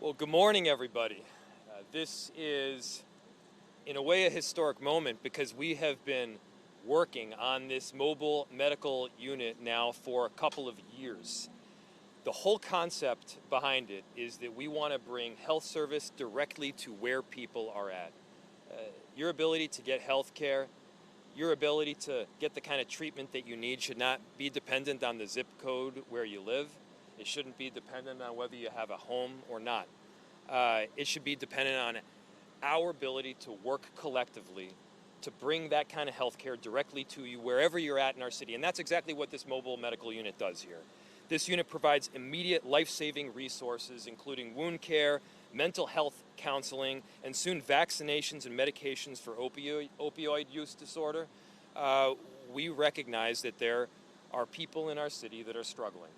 Well, good morning, everybody. This is, in a way, a historic moment because we have been working on this mobile medical unit now for a couple of years. The whole concept behind it is that we want to bring health service directly to where people are at. Your ability to get health care, your ability to get the kind of treatment that you need should not be dependent on the zip code where you live. It shouldn't be dependent on whether you have a home or not. It should be dependent on our ability to work collectively to bring that kind of health care directly to you wherever you're at in our city. And that's exactly what this mobile medical unit does here. This unit provides immediate life-saving resources, including wound care, mental health counseling, and soon vaccinations and medications for opioid use disorder. We recognize that there are people in our city that are struggling,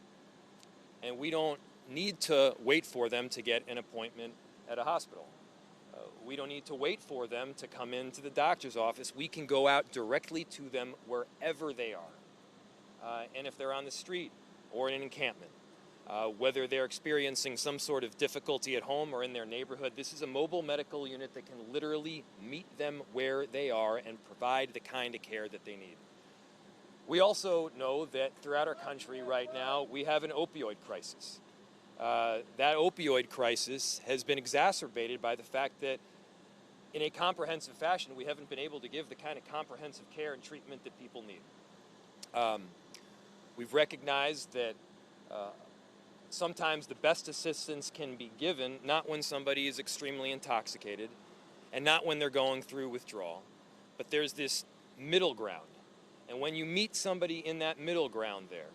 and we don't need to wait for them to get an appointment at a hospital. We don't need to wait for them to come into the doctor's office. We can go out directly to them wherever they are. And if they're on the street or in an encampment, whether they're experiencing some sort of difficulty at home or in their neighborhood, this is a mobile medical unit that can literally meet them where they are and provide the kind of care that they need. We also know that throughout our country right now, we have an opioid crisis. That opioid crisis has been exacerbated by the fact that in a comprehensive fashion, we haven't been able to give the kind of comprehensive care and treatment that people need. We've recognized that sometimes the best assistance can be given not when somebody is extremely intoxicated and not when they're going through withdrawal, but there's this middle ground. And when you meet somebody in that middle ground there,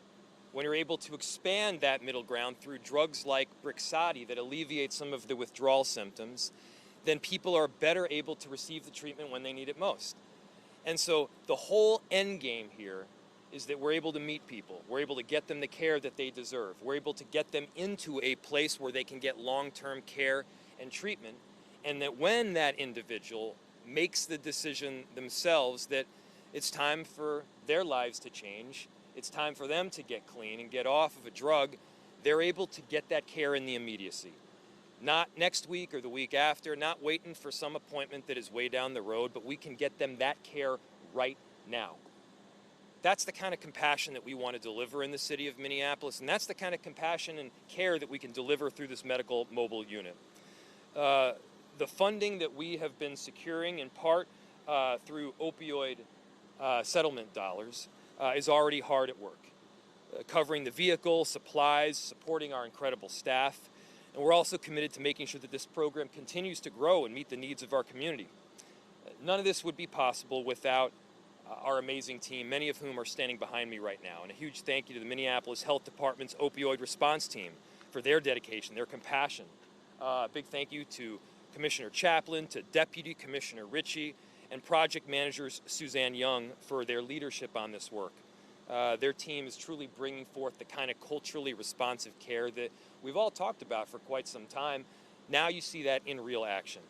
when you're able to expand that middle ground through drugs like Brixadi that alleviate some of the withdrawal symptoms, then people are better able to receive the treatment when they need it most. And so the whole end game here is that we're able to meet people. We're able to get them the care that they deserve. We're able to get them into a place where they can get long-term care and treatment. And that when that individual makes the decision themselves that it's time for their lives to change, it's time for them to get clean and get off of a drug, they're able to get that care in the immediacy. Not next week or the week after, not waiting for some appointment that is way down the road, but we can get them that care right now. That's the kind of compassion that we want to deliver in the city of Minneapolis, and that's the kind of compassion and care that we can deliver through this medical mobile unit. The funding that we have been securing in part through opioid settlement dollars is already hard at work, covering the vehicle, supplies, supporting our incredible staff, and we're also committed to making sure that this program continues to grow and meet the needs of our community. None of this would be possible without our amazing team, many of whom are standing behind me right now, and a huge thank you to the Minneapolis Health Department's opioid response team for their dedication, their compassion. Big thank you to Commissioner Chaplain, to Deputy Commissioner Richie, and project managers Suzanne Young for their leadership on this work. Their team is truly bringing forth the kind of culturally responsive care that we've all talked about for quite some time. Now you see that in real action.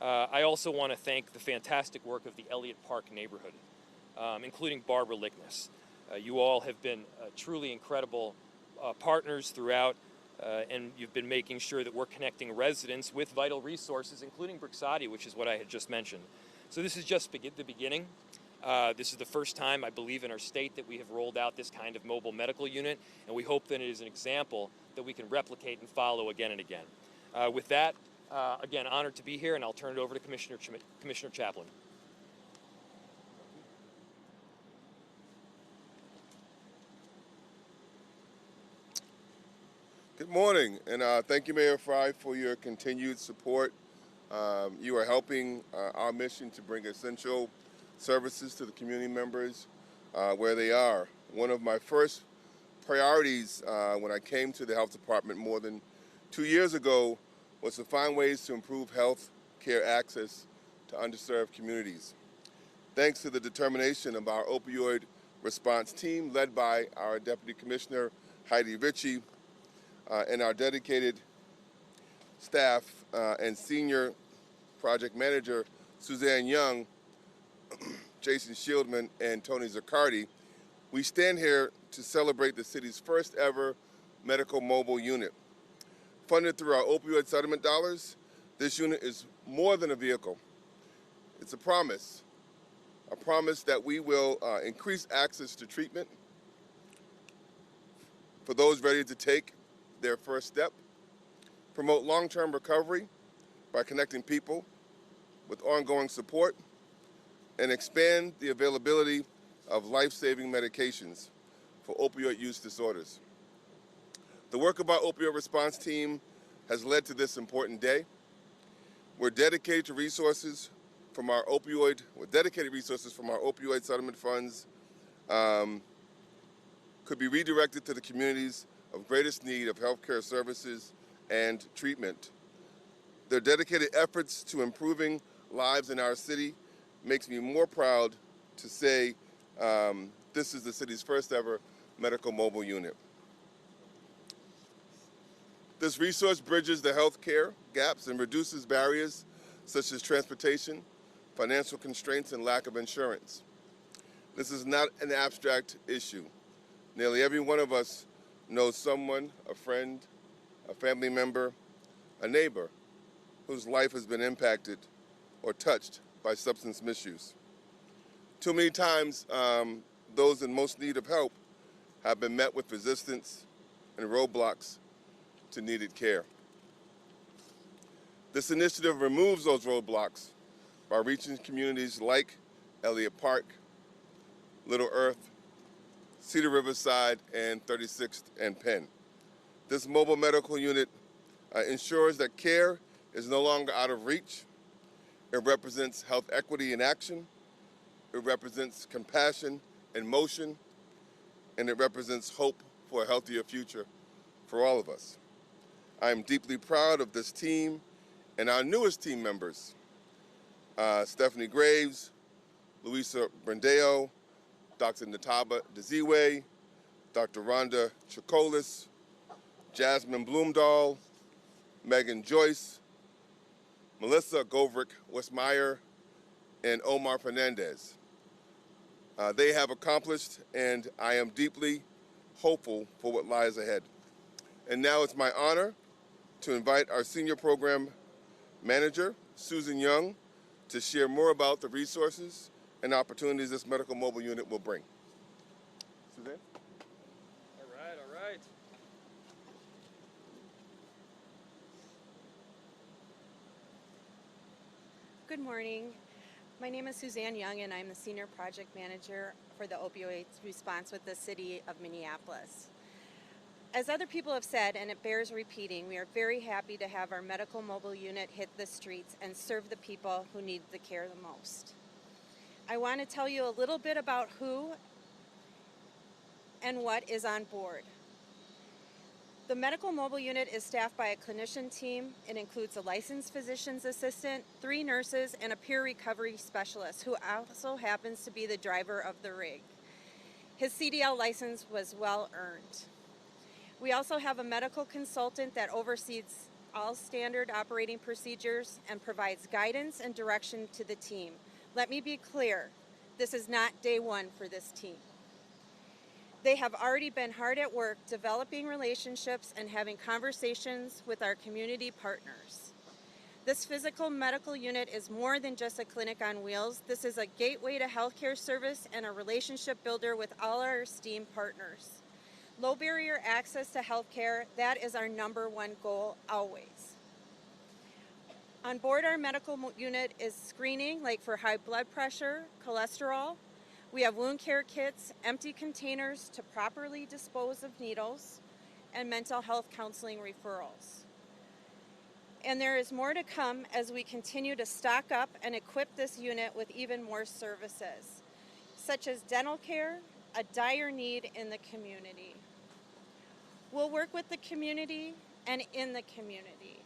I also want to thank the fantastic work of the Elliott Park neighborhood, including Barb Licknes. You all have been truly incredible partners throughout, and you've been making sure that we're connecting residents with vital resources, including Brixadi, which is what I had just mentioned. So this is just the beginning. This is the first time, I believe, in our state that we have rolled out this kind of mobile medical unit, and we hope that it is an example that we can replicate and follow again and again. With that, again, honored to be here, and I'll turn it over to Commissioner Chaplain. Good morning, and thank you, Mayor Fry, for your continued support. You are helping our mission to bring essential services to the community members where they are. One of my first priorities when I came to the Health Department more than 2 years ago was to find ways to improve health care access to underserved communities. Thanks to the determination of our opioid response team led by our Deputy Commissioner Heidi Richie and our dedicated staff and senior project manager Suzanne Young, Jason Shieldman, and Tony Zaccardi, we stand here to celebrate the city's first ever medical mobile unit. Funded through our opioid settlement dollars, this unit is more than a vehicle. It's a promise that we will increase access to treatment for those ready to take their first step, promote long-term recovery by connecting people with ongoing support, and expand the availability of life-saving medications for opioid use disorders. The work of our opioid response team has led to this important day. We're dedicated resources from our opioid settlement funds could be redirected to the communities of greatest need of healthcare services and treatment. Their dedicated efforts to improving lives in our city makes me more proud to say this is the city's first ever medical mobile unit. This resource bridges the healthcare gaps and reduces barriers such as transportation, financial constraints, and lack of insurance. This is not an abstract issue. Nearly every one of us knows someone, a friend, a family member, a neighbor, whose life has been impacted or touched by substance misuse. Too many times, those in most need of help have been met with resistance and roadblocks to needed care. This initiative removes those roadblocks by reaching communities like Elliott Park, Little Earth, Cedar Riverside, and 36th and Penn. This mobile medical unit ensures that care is no longer out of reach. It represents health equity in action. It represents compassion in motion. And it represents hope for a healthier future for all of us. I am deeply proud of this team and our newest team members, Stephanie Graves, Luisa Brandeo, Dr. Nataba Deziwe, Dr. Rhonda Chakolis, Jasmine Bloomdahl, Megan Joyce, Melissa Govrick Westmeyer, and Omar Fernandez. They have accomplished, and I am deeply hopeful for what lies ahead. And now it's my honor to invite our Senior Program Manager, Susan Young, to share more about the resources and opportunities this medical mobile unit will bring. Suzanne? All right. Good morning. My name is Suzanne Young, and I'm the Senior Project Manager for the opioid response with the City of Minneapolis. As other people have said, and it bears repeating, we are very happy to have our medical mobile unit hit the streets and serve the people who need the care the most. I want to tell you a little bit about who and what is on board. The medical mobile unit is staffed by a clinician team. It includes a licensed physician's assistant, 3 nurses, and a peer recovery specialist who also happens to be the driver of the rig. His CDL license was well earned. We also have a medical consultant that oversees all standard operating procedures and provides guidance and direction to the team. Let me be clear, this is not day one for this team. They have already been hard at work developing relationships and having conversations with our community partners. This physical medical unit is more than just a clinic on wheels. This is a gateway to healthcare service and a relationship builder with all our esteemed partners. Low barrier access to healthcare, that is our #1 goal always. On board our medical unit is screening, like for high blood pressure, cholesterol. We have wound care kits, empty containers to properly dispose of needles, and mental health counseling referrals. And there is more to come as we continue to stock up and equip this unit with even more services, such as dental care, a dire need in the community. We'll work with the community and in the community,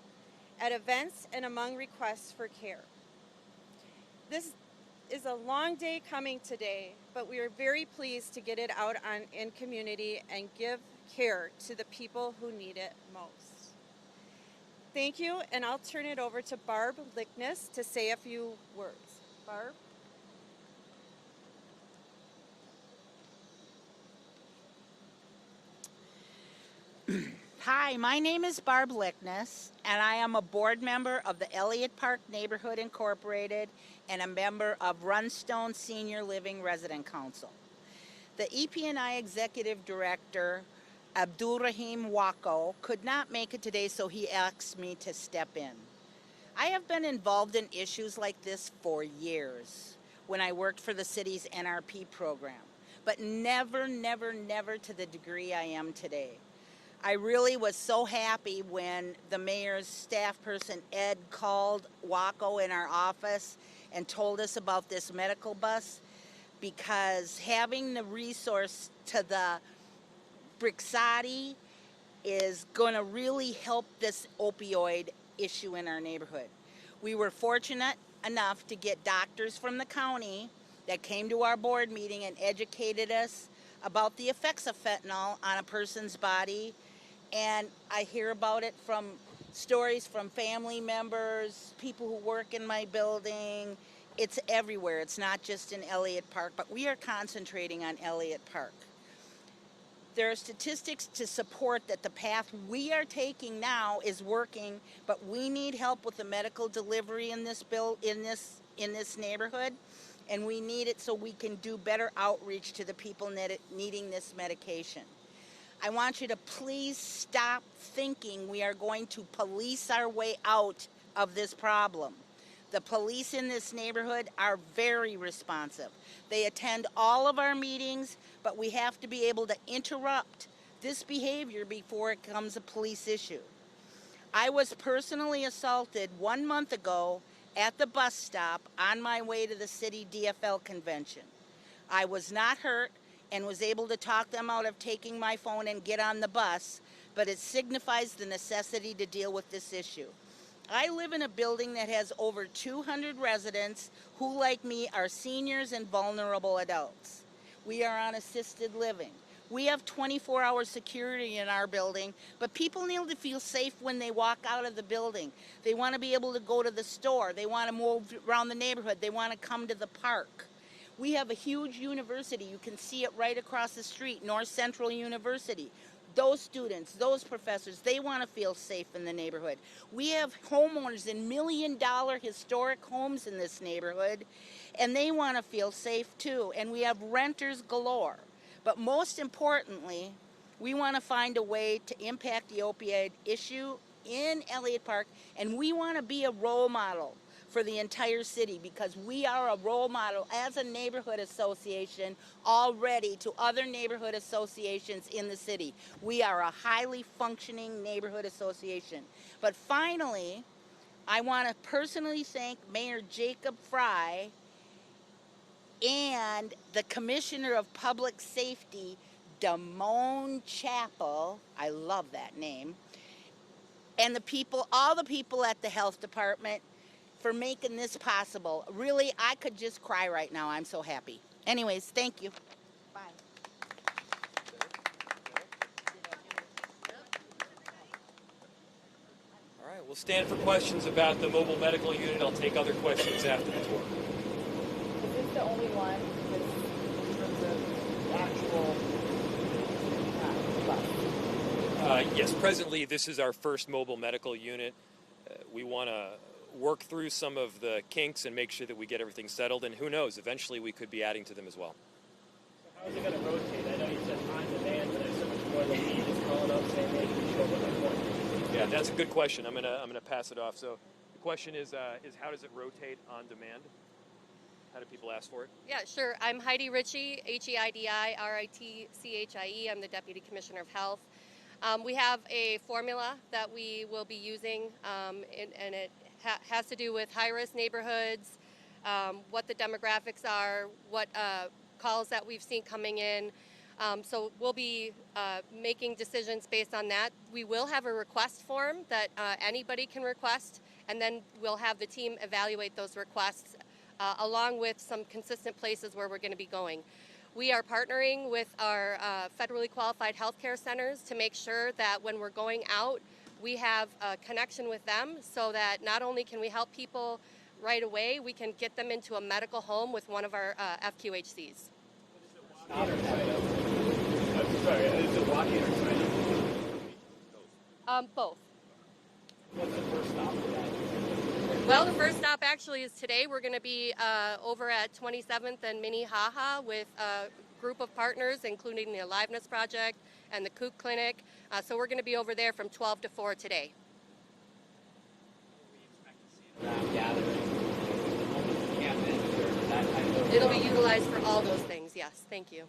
at events and among requests for care. This is a long day coming today, but we are very pleased to get it out in community and give care to the people who need it most. Thank you, and I'll turn it over to Barb Licknes to say a few words. Barb? Hi, my name is Barb Licknes, and I am a board member of the Elliott Park Neighborhood Incorporated and a member of Runstone Senior Living Resident Council. The EP&I Executive Director, Abdulrahim Wako, could not make it today, so he asked me to step in. I have been involved in issues like this for years when I worked for the city's NRP program, but never to the degree I am today. I really was so happy when the mayor's staff person, Ed, called Waco in our office and told us about this medical bus, because having the resource to the Brixati is going to really help this opioid issue in our neighborhood. We were fortunate enough to get doctors from the county that came to our board meeting and educated us about the effects of fentanyl on a person's body. And I hear about it from stories from family members, people who work in my building. It's everywhere. It's not just in Elliott Park, but we are concentrating on Elliott Park. There are statistics to support that the path we are taking now is working, but we need help with the medical delivery in this neighborhood, and we need it so we can do better outreach to the people needing this medication. I want you to please stop thinking we are going to police our way out of this problem. The police in this neighborhood are very responsive. They attend all of our meetings, but we have to be able to interrupt this behavior before it becomes a police issue. I was personally assaulted 1 month ago at the bus stop on my way to the city DFL convention. I was not hurt and was able to talk them out of taking my phone and get on the bus, but it signifies the necessity to deal with this issue. I live in a building that has over 200 residents who, like me, are seniors and vulnerable adults. We are on assisted living. We have 24-hour security in our building, but people need to feel safe when they walk out of the building. They want to be able to go to the store. They want to move around the neighborhood. They want to come to the park. We have a huge university. You can see it right across the street, North Central University. Those students, those professors, they want to feel safe in the neighborhood. We have homeowners in million-dollar historic homes in this neighborhood, and they want to feel safe too. And we have renters galore. But most importantly, we want to find a way to impact the opioid issue in Elliott Park, and we want to be a role model for the entire city, because we are a role model as a neighborhood association already to other neighborhood associations in the city. We are a highly functioning neighborhood association. But finally, I want to personally thank Mayor Jacob Fry and the Commissioner of Public Safety, Damone Chappell, I love that name, and the people, all the people at the health department for making this possible. Really, I could just cry right now. I'm so happy. Anyways, thank you. Bye. All right, we'll stand for questions about the mobile medical unit. I'll take other questions after the tour. Is this the only one in terms of actual bus? Yes, presently this is our first mobile medical unit. We want to work through some of the kinks and make sure that we get everything settled, and who knows, eventually we could be adding to them as well. So how is it going to rotate? I know you said on demand, but there's so much more than me just calling up saying, hey, can you show up at my point? Yeah, that's a good question. I'm gonna pass it off. So the question is how does it rotate on demand? How do people ask for it? Yeah, sure. I'm Heidi Richie, HEIDI-RITCHIE. I'm the Deputy Commissioner of Health. We have a formula that we will be using, and it has to do with high-risk neighborhoods, what the demographics are, what calls that we've seen coming in. So we'll be making decisions based on that. We will have a request form that anybody can request, and then we'll have the team evaluate those requests along with some consistent places where we're going to be going. We are partnering with our federally qualified healthcare centers to make sure that when we're going out, we have a connection with them so that not only can we help people right away, we can get them into a medical home with one of our FQHCs. I'm sorry, is it walking or sign Both. What's the first stop for that? Well, the first stop actually is today. We're going to be over at 27th and Minnehaha with a group of partners, including the Aliveness Project and the Kook Clinic. So we're going to be over there from 12 to 4 today. Around gathering, homeless encampments, or that type of. It'll be utilized for all those things, yes. Thank you.